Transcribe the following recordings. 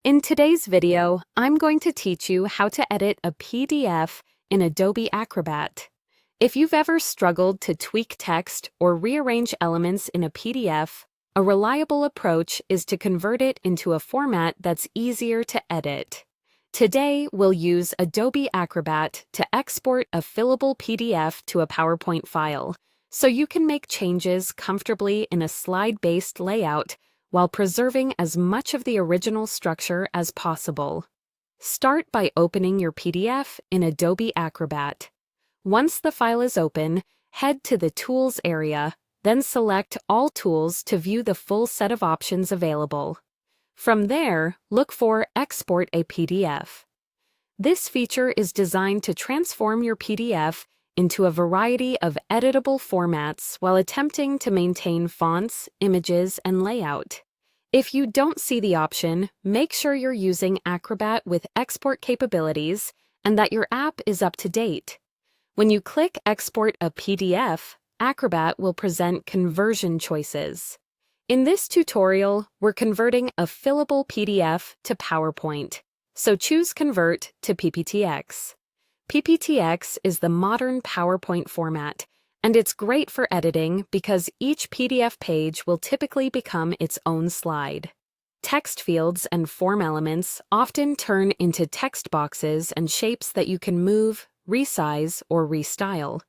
In today's video, I'm going to teach you how to edit a PDF in Adobe Acrobat. If you've ever struggled to tweak text or rearrange elements in a PDF, a reliable approach is to convert it into a format that's easier to edit. Today, we'll use Adobe Acrobat to export a fillable PDF to a PowerPoint file, so you can make changes comfortably in a slide-based layout while preserving as much of the original structure as possible. Start by opening your PDF in Adobe Acrobat. Once the file is open, head to the Tools area, then select All Tools to view the full set of options available. From there, look for Export a PDF. This feature is designed to transform your PDF into a variety of editable formats while attempting to maintain fonts, images, and layout. If you don't see the option, make sure you're using Acrobat with export capabilities and that your app is up to date. When you click Export a PDF, Acrobat will present conversion choices. In this tutorial, we're converting a fillable PDF to PowerPoint, so choose Convert to PPTX. PPTX is the modern PowerPoint format, and it's great for editing because each PDF page will typically become its own slide. Text fields and form elements often turn into text boxes and shapes that you can move, resize, or restyle.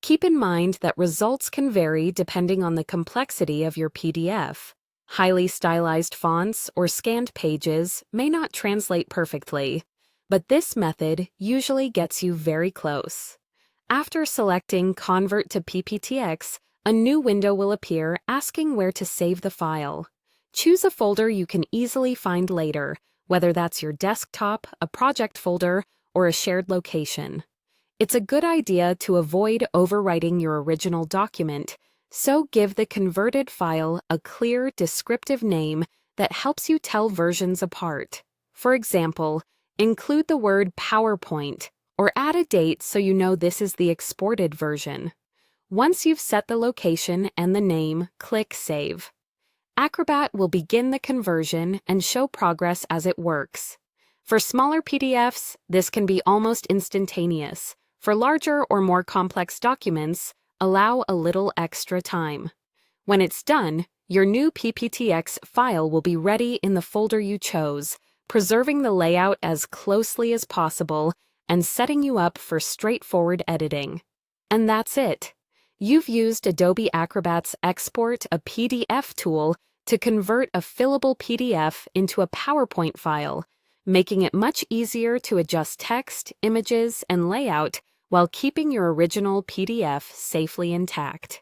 Keep in mind that results can vary depending on the complexity of your PDF. Highly stylized fonts or scanned pages may not translate perfectly, but this method usually gets you very close. After selecting Convert to PPTX, a new window will appear asking where to save the file. Choose a folder you can easily find later, whether that's your desktop, a project folder, or a shared location. It's a good idea to avoid overwriting your original document, so give the converted file a clear, descriptive name that helps you tell versions apart. For example, include the word PowerPoint or add a date so you know this is the exported version. Once you've set the location and the name, click Save. Acrobat will begin the conversion and show progress as it works. For smaller PDFs, this can be almost instantaneous. For larger or more complex documents, allow a little extra time. When it's done, your new PPTX file will be ready in the folder you chose, preserving the layout as closely as possible and setting you up for straightforward editing. And that's it. You've used Adobe Acrobat's Export a PDF tool to convert a fillable PDF into a PowerPoint file, making it much easier to adjust text, images, and layout while keeping your original PDF safely intact.